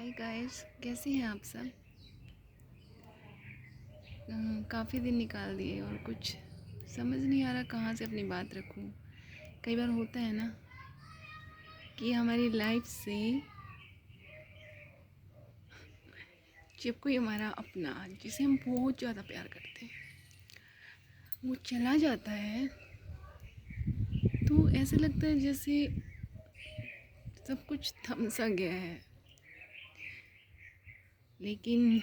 Hi guys, कैसे हैं आप सब। काफ़ी दिन निकाल दिए और कुछ समझ नहीं आ रहा कहाँ से अपनी बात रखूं। कई बार होता है ना कि हमारी लाइफ से जब कोई हमारा अपना जिसे हम बहुत ज़्यादा प्यार करते हैं वो चला जाता है तो ऐसे लगता है जैसे सब कुछ थम सा गया है। लेकिन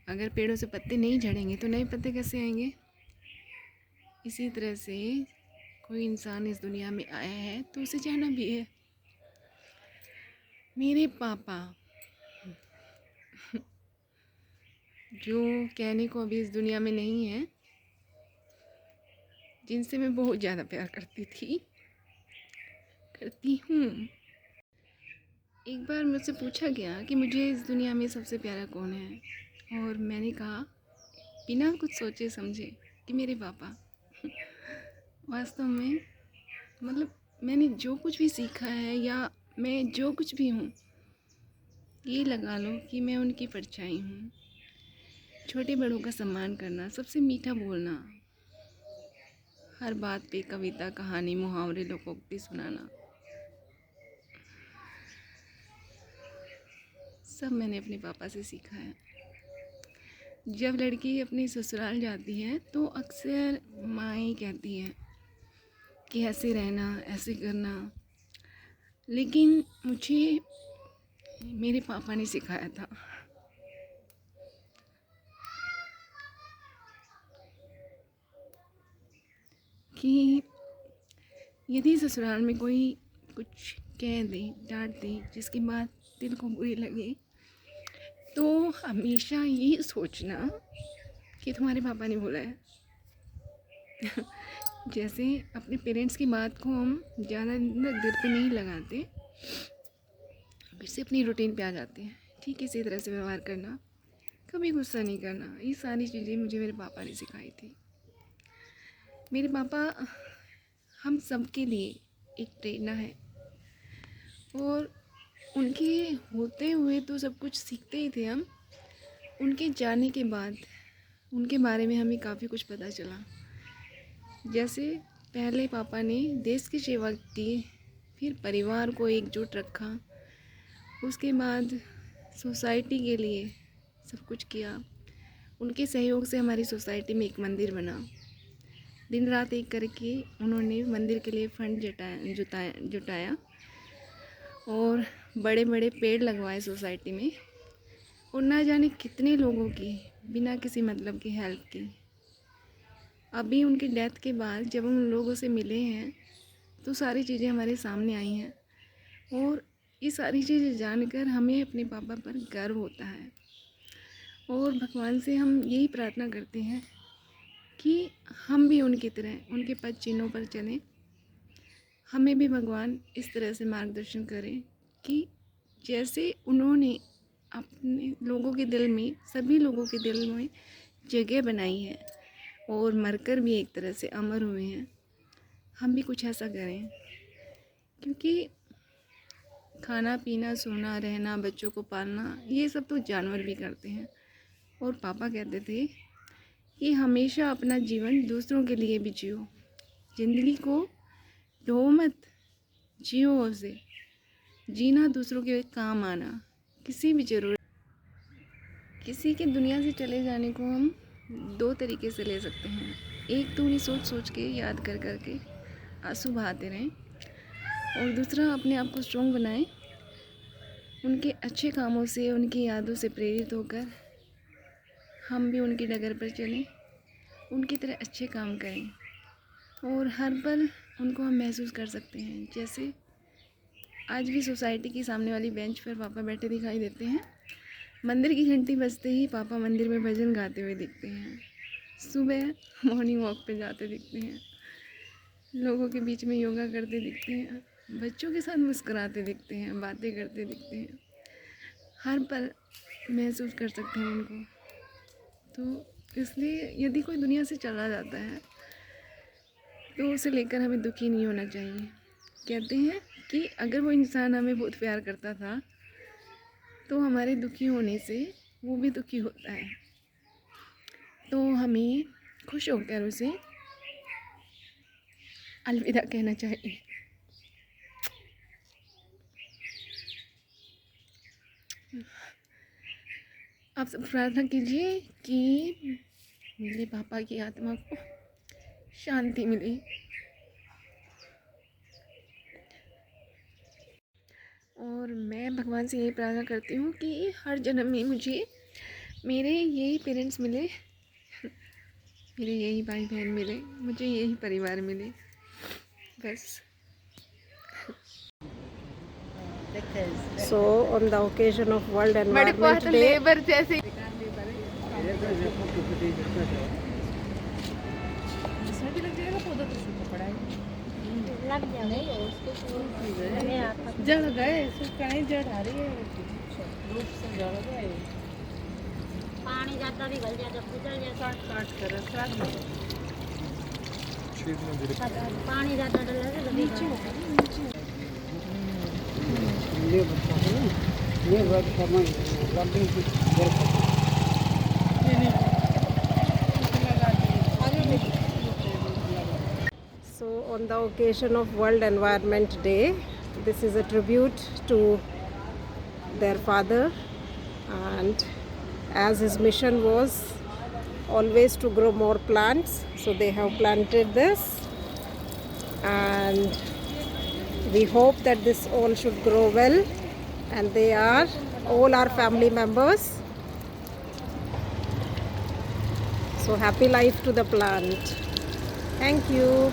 अगर पेड़ों से पत्ते नहीं झड़ेंगे तो नए पत्ते कैसे आएंगे। इसी तरह से कोई इंसान इस दुनिया में आया है तो उसे जाना भी है। मेरे पापा जो कहने को अभी इस दुनिया में नहीं है, जिनसे मैं बहुत ज़्यादा प्यार करती हूँ। एक बार मुझसे पूछा गया कि मुझे इस दुनिया में सबसे प्यारा कौन है, और मैंने कहा बिना कुछ सोचे समझे कि मेरे पापा। वास्तव में मतलब मैंने जो कुछ भी सीखा है या मैं जो कुछ भी हूँ, ये लगा लो कि मैं उनकी परछाई हूँ। छोटे बड़ों का सम्मान करना, सबसे मीठा बोलना, हर बात पे कविता कहानी मुहावरे लोकोक्ति सुनाना, सब मैंने अपने पापा से सीखा है। जब लड़की अपने ससुराल जाती है तो अक्सर माएँ कहती हैं कि ऐसे रहना, ऐसे करना, लेकिन मुझे मेरे पापा ने सिखाया था कि यदि ससुराल में कोई कुछ कह दे, डांट दे, जिसकी बात दिल को बुरी लगे, तो हमेशा ये सोचना कि तुम्हारे पापा ने बोला है। जैसे अपने पेरेंट्स की बात को हम ज़्यादा दिल पे नहीं लगाते, फिर से अपनी रूटीन पे आ जाते हैं। ठीक इसी तरह से व्यवहार करना, कभी गुस्सा नहीं करना, ये सारी चीज़ें मुझे मेरे पापा ने सिखाई थी। मेरे पापा हम सब के लिए एक प्रेरणा है, और उनके होते हुए तो सब कुछ सीखते ही थे हम। उनके जाने के बाद उनके बारे में हमें काफ़ी कुछ पता चला। जैसे पहले पापा ने देश की सेवा की, फिर परिवार को एकजुट रखा, उसके बाद सोसाइटी के लिए सब कुछ किया। उनके सहयोग से हमारी सोसाइटी में एक मंदिर बना। दिन रात एक करके उन्होंने मंदिर के लिए फंड जुटाया और बड़े बड़े पेड़ लगवाए सोसाइटी में, और ना जाने कितने लोगों की बिना किसी मतलब की हेल्प की। अभी उनकी डेथ के बाद जब हम उन लोगों से मिले हैं तो सारी चीज़ें हमारे सामने आई हैं, और ये सारी चीज़ें जानकर हमें अपने पापा पर गर्व होता है। और भगवान से हम यही प्रार्थना करते हैं कि हम भी उनकी तरह उनके पद चिन्हों पर चलें। हमें भी भगवान इस तरह से मार्गदर्शन करें कि जैसे उन्होंने अपने लोगों के दिल में, सभी लोगों के दिल में जगह बनाई है और मरकर भी एक तरह से अमर हुए हैं, हम भी कुछ ऐसा करें। क्योंकि खाना पीना, सोना, रहना, बच्चों को पालना, ये सब तो जानवर भी करते हैं। और पापा कहते थे कि हमेशा अपना जीवन दूसरों के लिए भी जियो, ज़िंदगी को ढो मत, जियो उसे। जीना दूसरों के काम आना, किसी भी ज़रूरत, किसी के दुनिया से चले जाने को हम दो तरीके से ले सकते हैं। एक तो उन्हें सोच सोच के, याद कर कर के आंसू बहाते रहें, और दूसरा अपने आप को स्ट्रॉन्ग बनाएं, उनके अच्छे कामों से, उनकी यादों से प्रेरित होकर हम भी उनकी डगर पर चलें, उनकी तरह अच्छे काम करें, और हर पल उनको हम महसूस कर सकते हैं। जैसे आज भी सोसाइटी की सामने वाली बेंच पर पापा बैठे दिखाई देते हैं। मंदिर की घंटी बजते ही पापा मंदिर में भजन गाते हुए दिखते हैं। सुबह मॉर्निंग वॉक पे जाते दिखते हैं, लोगों के बीच में योगा करते दिखते हैं, बच्चों के साथ मुस्कुराते दिखते हैं, बातें करते दिखते हैं। हर पल महसूस कर सकते हैं उनको। तो इसलिए यदि कोई दुनिया से चला जाता है तो उसे लेकर हमें दुखी नहीं होना चाहिए। कहते हैं कि अगर वो इंसान हमें बहुत प्यार करता था तो हमारे दुखी होने से वो भी दुखी होता है, तो हमें खुश होकर उसे अलविदा कहना चाहिए। आप सब प्रार्थना कीजिए कि मेरे पापा की आत्मा को शांति मिले। और मैं भगवान से यही प्रार्थना करती हूँ कि हर जन्म में मुझे मेरे यही पेरेंट्स मिले, मेरे यही भाई बहन मिले, मुझे यही परिवार मिले, बस। So on the occasion of World Environment Day, labour जैसे जड़ गए, सुखाने जड़ आ रही है, रूप से जड़ गए, पानी जाता भी गल जाता, फिसल जाता, काट कर पानी जाता डला से नीचे ये बात समझ लंबी So on the occasion of World Environment Day, this is a tribute to their father, and as his mission was always to grow more plants, so they have planted this, and we hope that this all should grow well, and they are all our family members. So happy life to the plant. Thank you.